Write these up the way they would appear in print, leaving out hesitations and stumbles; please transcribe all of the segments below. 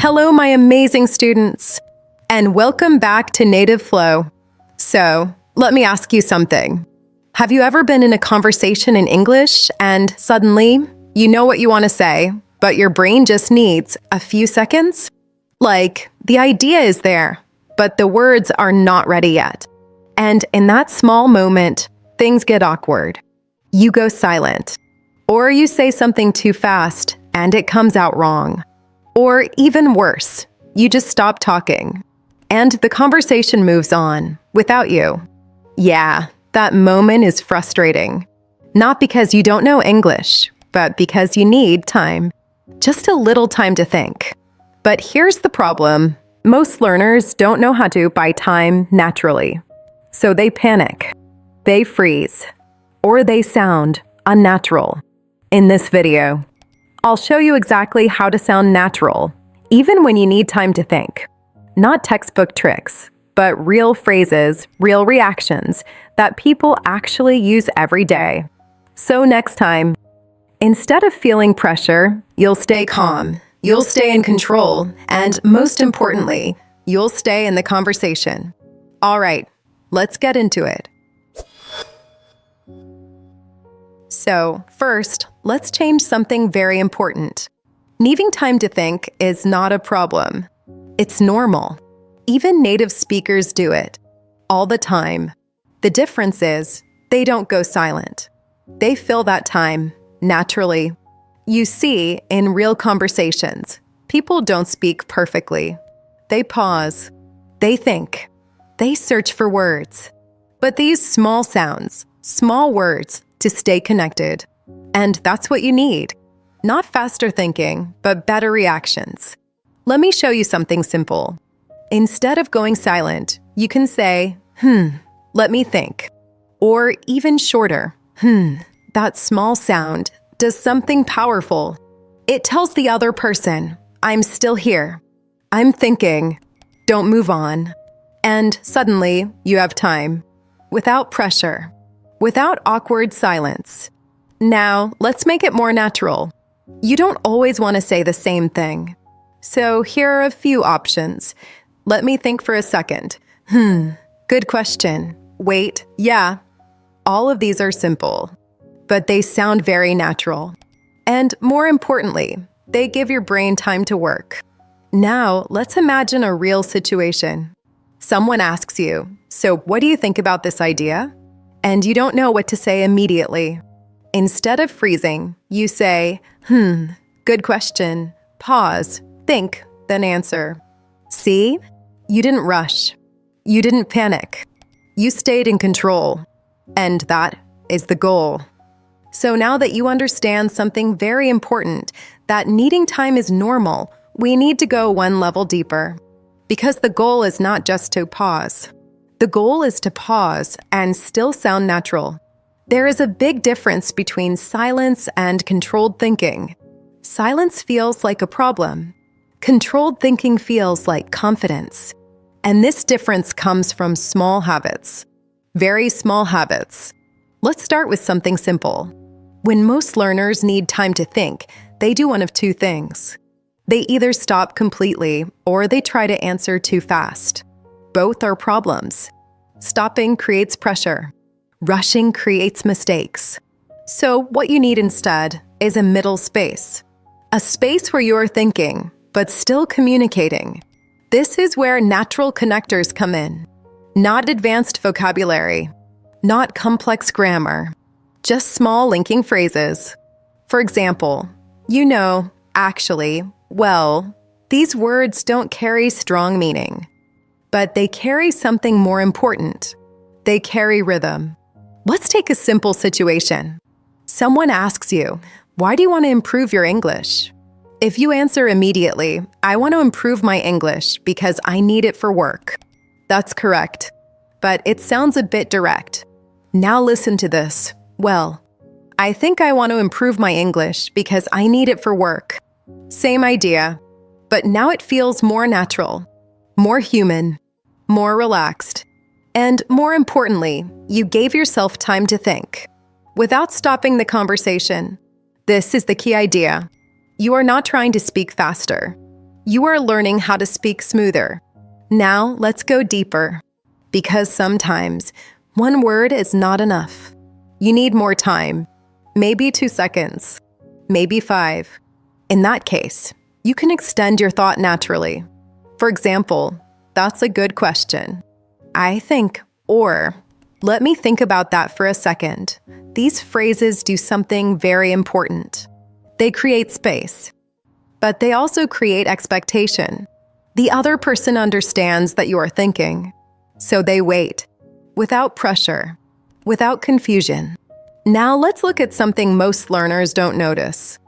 Hello, my amazing students, and welcome back to Native Flow. So, let me ask you something. Have you ever been in a conversation in English and suddenly you know what you want to say, but your brain just needs a few seconds? Like, the idea is there, but the words are not ready yet. And in that small moment, things get awkward. You go silent, or you say something too fast and it comes out wrong. Or even worse, you just stop talking, and the conversation moves on without you. Yeah, that moment is frustrating. Not because you don't know English, but because you need time. Just a little time to think. But here's the problem. Most learners don't know how to buy time naturally. So they panic, they freeze, or they sound unnatural. In this video, I'll show you exactly how to sound natural, even when you need time to think. Not textbook tricks, but real phrases, real reactions that people actually use every day. So next time, instead of feeling pressure, you'll stay calm, you'll stay in control, and most importantly, you'll stay in the conversation. All right, let's get into it. So, first, let's change something very important. Needing time to think is not a problem. It's normal. Even native speakers do it, all the time. The difference is, they don't go silent. They fill that time, naturally. You see, in real conversations, people don't speak perfectly. They pause. They think. They search for words. But these small sounds, small words, to stay connected. And that's what you need. Not faster thinking, but better reactions. Let me show you something simple. Instead of going silent, you can say, let me think. Or even shorter, that small sound does something powerful. It tells the other person, I'm still here. I'm thinking. Don't move on. And suddenly, you have time. Without pressure. Without awkward silence. Now, let's make it more natural. You don't always want to say the same thing. So here are a few options. Let me think for a second. Good question. Wait, yeah. All of these are simple, but they sound very natural. And more importantly, they give your brain time to work. Now, let's imagine a real situation. Someone asks you, so what do you think about this idea? And you don't know what to say immediately. Instead of freezing, you say, good question, pause, think, then answer. See? You didn't rush. You didn't panic. You stayed in control. And that is the goal. So now that you understand something very important, that needing time is normal, we need to go one level deeper. Because the goal is not just to pause. The goal is to pause and still sound natural. There is a big difference between silence and controlled thinking. Silence feels like a problem. Controlled thinking feels like confidence. And this difference comes from small habits. Very small habits. Let's start with something simple. When most learners need time to think, they do one of two things. They either stop completely or they try to answer too fast. Both are problems. Stopping creates pressure. Rushing creates mistakes. So what you need instead is a middle space. A space where you are thinking, but still communicating. This is where natural connectors come in. Not advanced vocabulary. Not complex grammar. Just small linking phrases. For example, actually, well, these words don't carry strong meaning. But they carry something more important. They carry rhythm. Let's take a simple situation. Someone asks you, why do you want to improve your English? If you answer immediately, I want to improve my English because I need it for work. That's correct. But it sounds a bit direct. Now listen to this. Well, I think I want to improve my English because I need it for work. Same idea, but now it feels more natural, more human, more relaxed. And more importantly, you gave yourself time to think, without stopping the conversation. This is the key idea. You are not trying to speak faster. You are learning how to speak smoother. Now let's go deeper. Because sometimes one word is not enough. You need more time. Maybe 2 seconds. Maybe 5. In that case, you can extend your thought naturally. For example, that's a good question. I think, or let me think about that for a second. These phrases do something very important. They create space, but they also create expectation. The other person understands that you are thinking, so they wait, without pressure, without confusion. Now let's look at something most learners don't notice: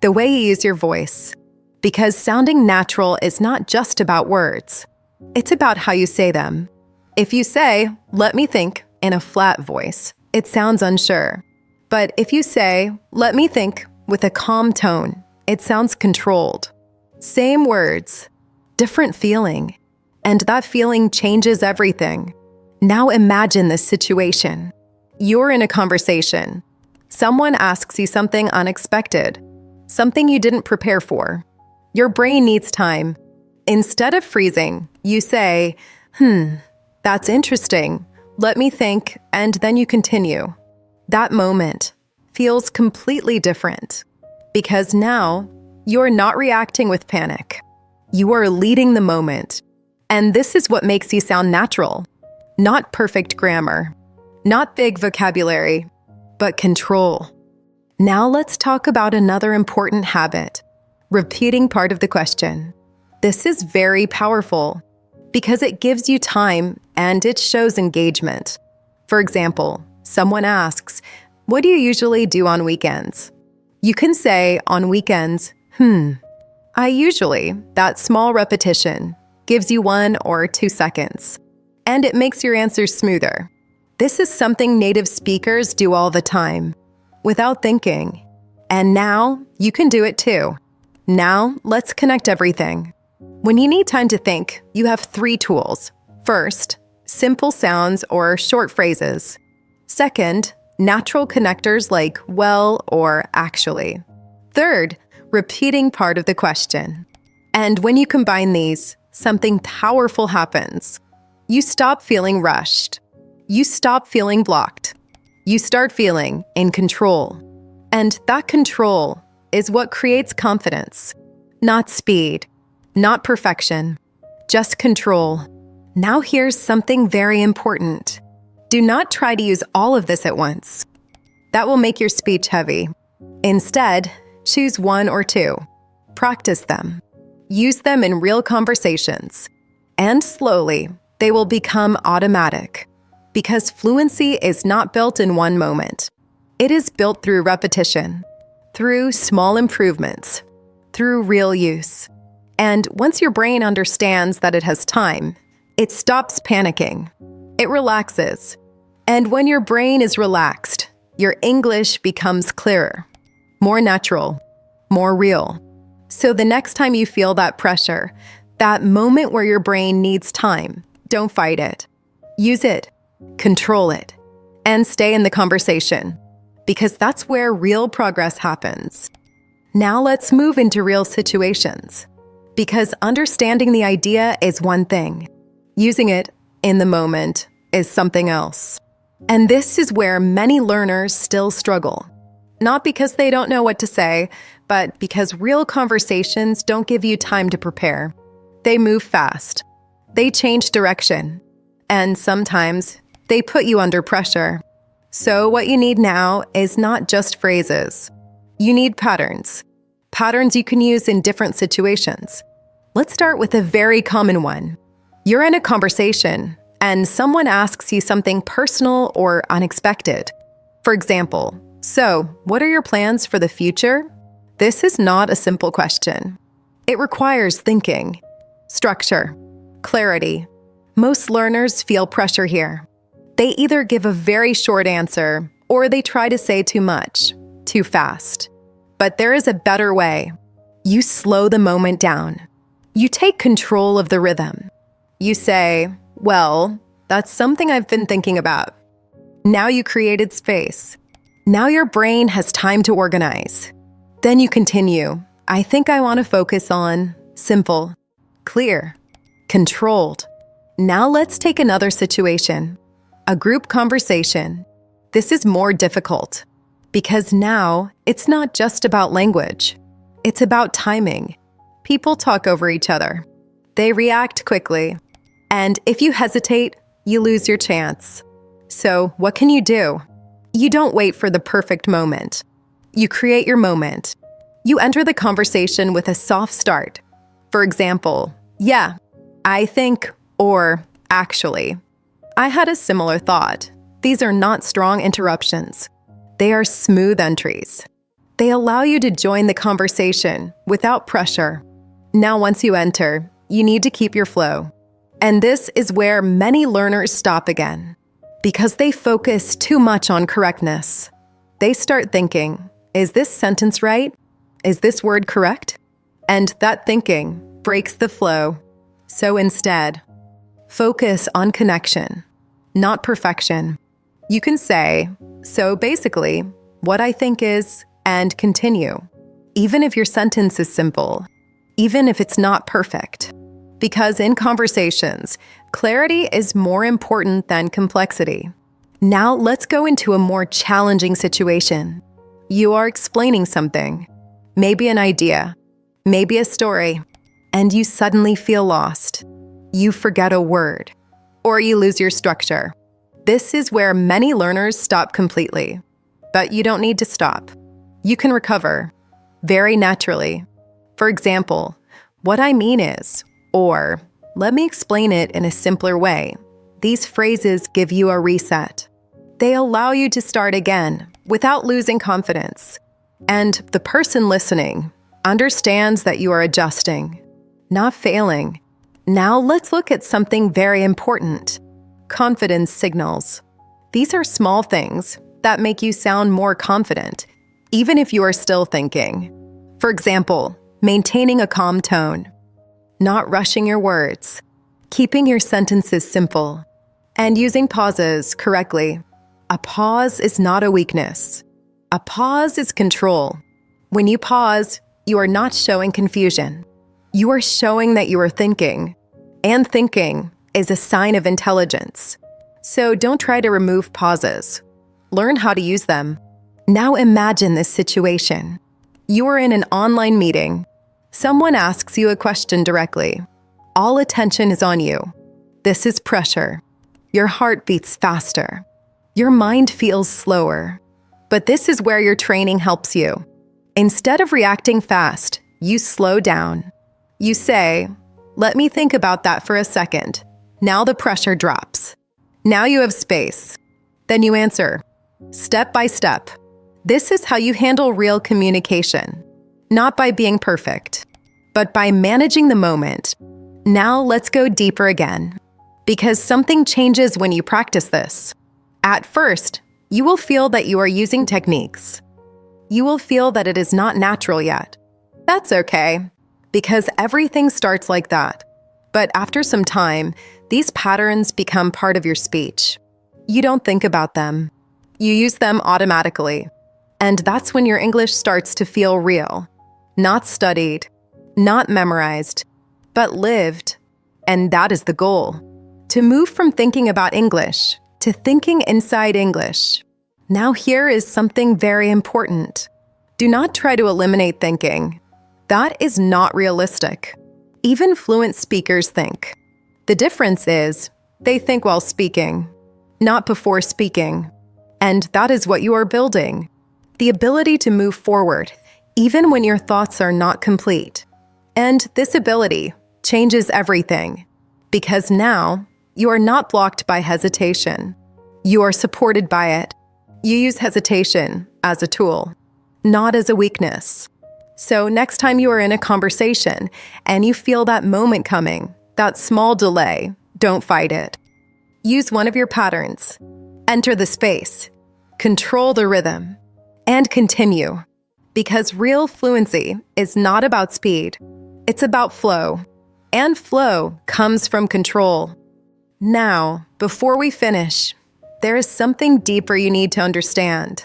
the way you use your voice. Because sounding natural is not just about words. It's about how you say them. If you say, "Let me think," in a flat voice, it sounds unsure. But if you say, "Let me think," with a calm tone, it sounds controlled. Same words, different feeling, and that feeling changes everything. Now imagine this situation. You're in a conversation. Someone asks you something unexpected, something you didn't prepare for. Your brain needs time. Instead of freezing, you say, that's interesting. Let me think," and then you continue. That moment feels completely different because now you're not reacting with panic. You are leading the moment. And this is what makes you sound natural. Not perfect grammar, not big vocabulary, but control. Now let's talk about another important habit: repeating part of the question. This is very powerful because it gives you time and it shows engagement. For example, someone asks, "What do you usually do on weekends?" You can say on weekends, I usually. That small repetition gives you 1 or 2 seconds, and it makes your answers smoother. This is something native speakers do all the time, without thinking. And now you can do it too. Now let's connect everything. When you need time to think, you have 3 tools. First, simple sounds or short phrases. Second, natural connectors like "well" or "actually." Third, repeating part of the question. And when you combine these, something powerful happens. You stop feeling rushed. You stop feeling blocked. You start feeling in control. And that control is what creates confidence. Not speed, not perfection, just control. Now here's something very important. Do not try to use all of this at once. That will make your speech heavy. Instead, choose 1 or 2. Practice them. Use them in real conversations. And slowly, they will become automatic. Because fluency is not built in one moment. It is built through repetition, through small improvements, through real use. And once your brain understands that it has time, it stops panicking. It relaxes. And when your brain is relaxed, your English becomes clearer, more natural, more real. So the next time you feel that pressure, that moment where your brain needs time, don't fight it. Use it, control it, and stay in the conversation, because that's where real progress happens. Now let's move into real situations, because understanding the idea is one thing. Using it in the moment is something else. And this is where many learners still struggle. Not because they don't know what to say, but because real conversations don't give you time to prepare. They move fast. They change direction. And sometimes they put you under pressure. So what you need now is not just phrases. You need patterns. Patterns you can use in different situations. Let's start with a very common one. You're in a conversation, and someone asks you something personal or unexpected. For example, "So, what are your plans for the future?" This is not a simple question. It requires thinking, structure, clarity. Most learners feel pressure here. They either give a very short answer or they try to say too much, too fast. But there is a better way. You slow the moment down. You take control of the rhythm. You say, "Well, that's something I've been thinking about." Now you created space. Now your brain has time to organize. Then you continue. "I think I want to focus on," simple. clear, controlled. Now let's take another situation, a group conversation. This is more difficult because now it's not just about language. It's about timing. People talk over each other. They react quickly. And if you hesitate, you lose your chance. So what can you do? You don't wait for the perfect moment. You create your moment. You enter the conversation with a soft start. For example, yeah, I think, or actually. I had a similar thought. These are not strong interruptions. They are smooth entries. They allow you to join the conversation without pressure. Now, once you enter, you need to keep your flow. And this is where many learners stop again, because they focus too much on correctness. They start thinking, is this sentence right? Is this word correct? And that thinking breaks the flow. So instead, focus on connection, not perfection. You can say, so basically, what I think is, and continue, even if your sentence is simple, even if it's not perfect. Because in conversations, clarity is more important than complexity. Now let's go into a more challenging situation. You are explaining something, maybe an idea, maybe a story, and you suddenly feel lost. You forget a word, or you lose your structure. This is where many learners stop completely. But you don't need to stop. You can recover very naturally. For example, what I mean is, or let me explain it in a simpler way. These phrases give you a reset. They allow you to start again without losing confidence. And the person listening understands that you are adjusting, not failing. Now let's look at something very important. Confidence signals. These are small things that make you sound more confident, even if you are still thinking. For example, maintaining a calm tone, not rushing your words, keeping your sentences simple, and using pauses correctly. A pause is not a weakness. A pause is control. When you pause, you are not showing confusion. You are showing that you are thinking, and thinking is a sign of intelligence. So don't try to remove pauses. Learn how to use them. Now imagine this situation. You are in an online meeting. Someone asks you a question directly. All attention is on you. This is pressure. Your heart beats faster. Your mind feels slower. But this is where your training helps you. Instead of reacting fast, you slow down. You say, let me think about that for a second. Now the pressure drops. Now you have space. Then you answer, step by step. This is how you handle real communication, not by being perfect, but by managing the moment. Now let's go deeper again, because something changes when you practice this. At first, you will feel that you are using techniques. You will feel that it is not natural yet. That's okay, because everything starts like that. But after some time, these patterns become part of your speech. You don't think about them. You use them automatically. And that's when your English starts to feel real, not studied, not memorized, but lived. And that is the goal, to move from thinking about English to thinking inside English. Now here is something very important. Do not try to eliminate thinking. That is not realistic. Even fluent speakers think. The difference is, they think while speaking, not before speaking. And that is what you are building. The ability to move forward, even when your thoughts are not complete. And this ability changes everything, because now you are not blocked by hesitation. You are supported by it. You use hesitation as a tool, not as a weakness. So next time you are in a conversation and you feel that moment coming, that small delay, don't fight it. Use one of your patterns. Enter the space. Control the rhythm. And continue. Because real fluency is not about speed. It's about flow. And flow comes from control. Now, before we finish, there is something deeper you need to understand.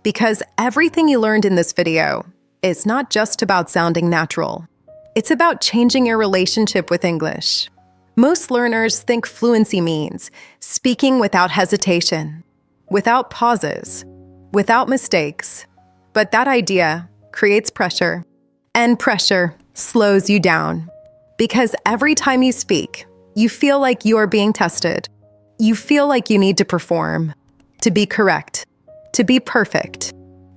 Because everything you learned in this video is not just about sounding natural. It's about changing your relationship with English. Most learners think fluency means speaking without hesitation, without pauses, without mistakes. But that idea creates pressure, and pressure slows you down. Because every time you speak, you feel like you are being tested. You feel like you need to perform, to be correct, to be perfect.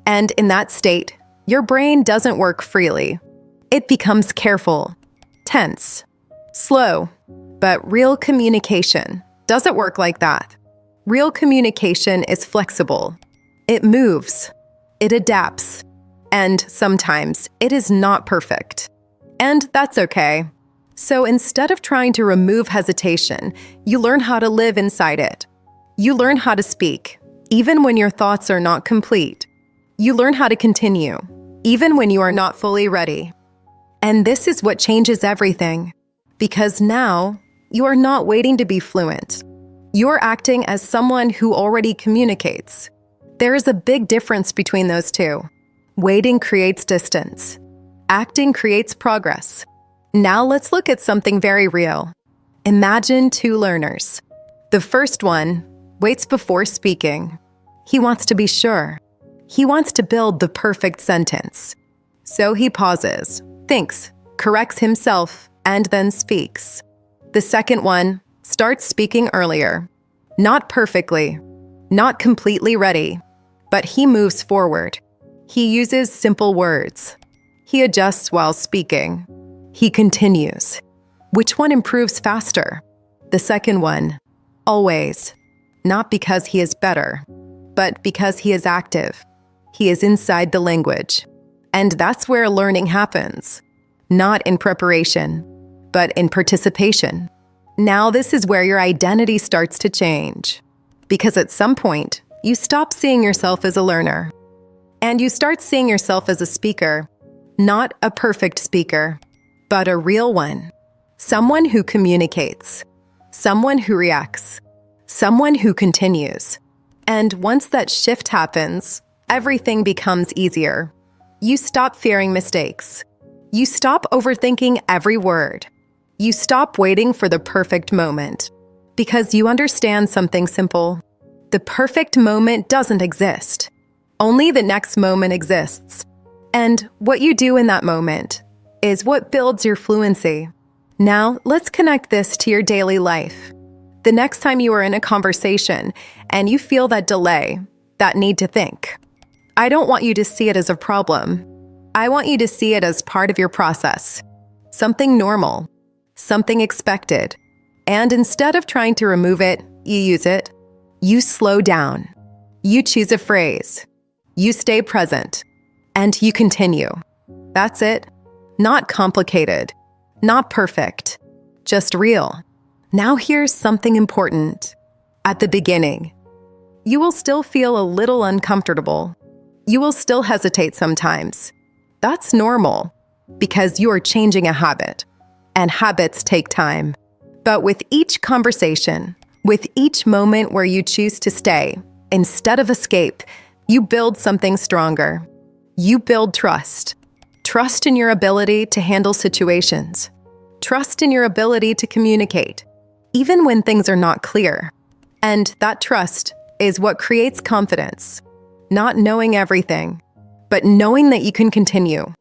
And in that state, your brain doesn't work freely. It becomes careful, tense, slow. But real communication doesn't work like that. Real communication is flexible. It moves. It adapts. And sometimes it is not perfect. And that's okay. So instead of trying to remove hesitation, you learn how to live inside it. You learn how to speak, even when your thoughts are not complete. You learn how to continue, even when you are not fully ready. And this is what changes everything. Because now, you are not waiting to be fluent. You're acting as someone who already communicates. There is a big difference between those two. Waiting creates distance. Acting creates progress. Now let's look at something very real. Imagine two learners. The first one waits before speaking. He wants to be sure. He wants to build the perfect sentence. So he pauses, thinks, corrects himself, and then speaks. The second one starts speaking earlier. Not perfectly, not completely ready, but he moves forward. He uses simple words. He adjusts while speaking. He continues. Which one improves faster? The second one, always. Not because he is better, but because he is active. He is inside the language. And that's where learning happens. Not in preparation, but in participation. Now this is where your identity starts to change. Because at some point, you stop seeing yourself as a learner. And you start seeing yourself as a speaker. Not a perfect speaker, but a real one. Someone who communicates. Someone who reacts. Someone who continues. And once that shift happens, everything becomes easier. You stop fearing mistakes. You stop overthinking every word. You stop waiting for the perfect moment. Because you understand something simple. The perfect moment doesn't exist. Only the next moment exists. And what you do in that moment is what builds your fluency. Now, let's connect this to your daily life. The next time you are in a conversation and you feel that delay, that need to think, I don't want you to see it as a problem. I want you to see it as part of your process. Something normal, something expected. And instead of trying to remove it, you use it. You slow down. You choose a phrase. You stay present. And you continue. That's it. Not complicated. Not perfect. Just real. Now here's something important. At the beginning, you will still feel a little uncomfortable. You will still hesitate sometimes. That's normal, because you are changing a habit, and habits take time. But with each conversation, with each moment where you choose to stay, instead of escape, you build something stronger. You build trust. Trust in your ability to handle situations. Trust in your ability to communicate, even when things are not clear. And that trust is what creates confidence. Not knowing everything, but knowing that you can continue.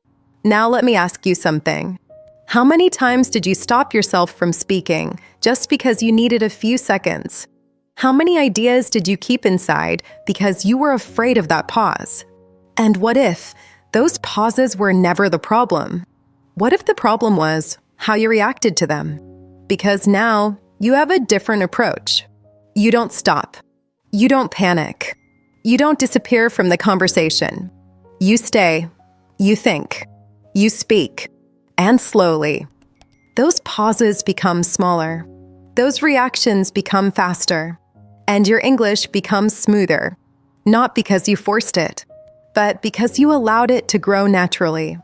Now let me ask you something. How many times did you stop yourself from speaking just because you needed a few seconds? How many ideas did you keep inside because you were afraid of that pause? And what if those pauses were never the problem? What if the problem was how you reacted to them? Because now you have a different approach. You don't stop. You don't panic. You don't disappear from the conversation. You stay. You think. You speak. And slowly, those pauses become smaller. Those reactions become faster. And your English becomes smoother. Not because you forced it, but because you allowed it to grow naturally.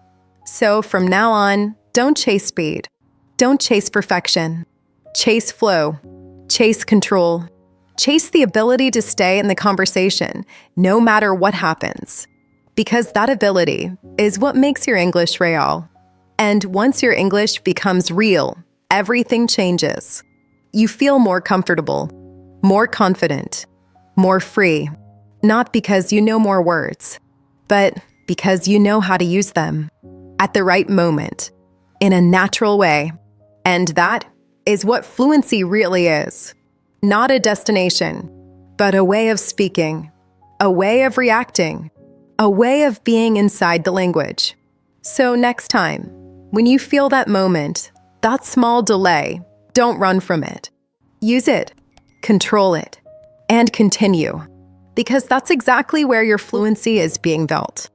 So from now on, don't chase speed. Don't chase perfection. Chase flow. Chase control. Chase the ability to stay in the conversation, no matter what happens. Because that ability is what makes your English real. And once your English becomes real, everything changes. You feel more comfortable, more confident, more free, not because you know more words, but because you know how to use them at the right moment, in a natural way. And that is what fluency really is. Not a destination, but a way of speaking, a way of reacting, a way of being inside the language. So next time, when you feel that moment, that small delay, don't run from it. Use it, control it, and continue, because that's exactly where your fluency is being built.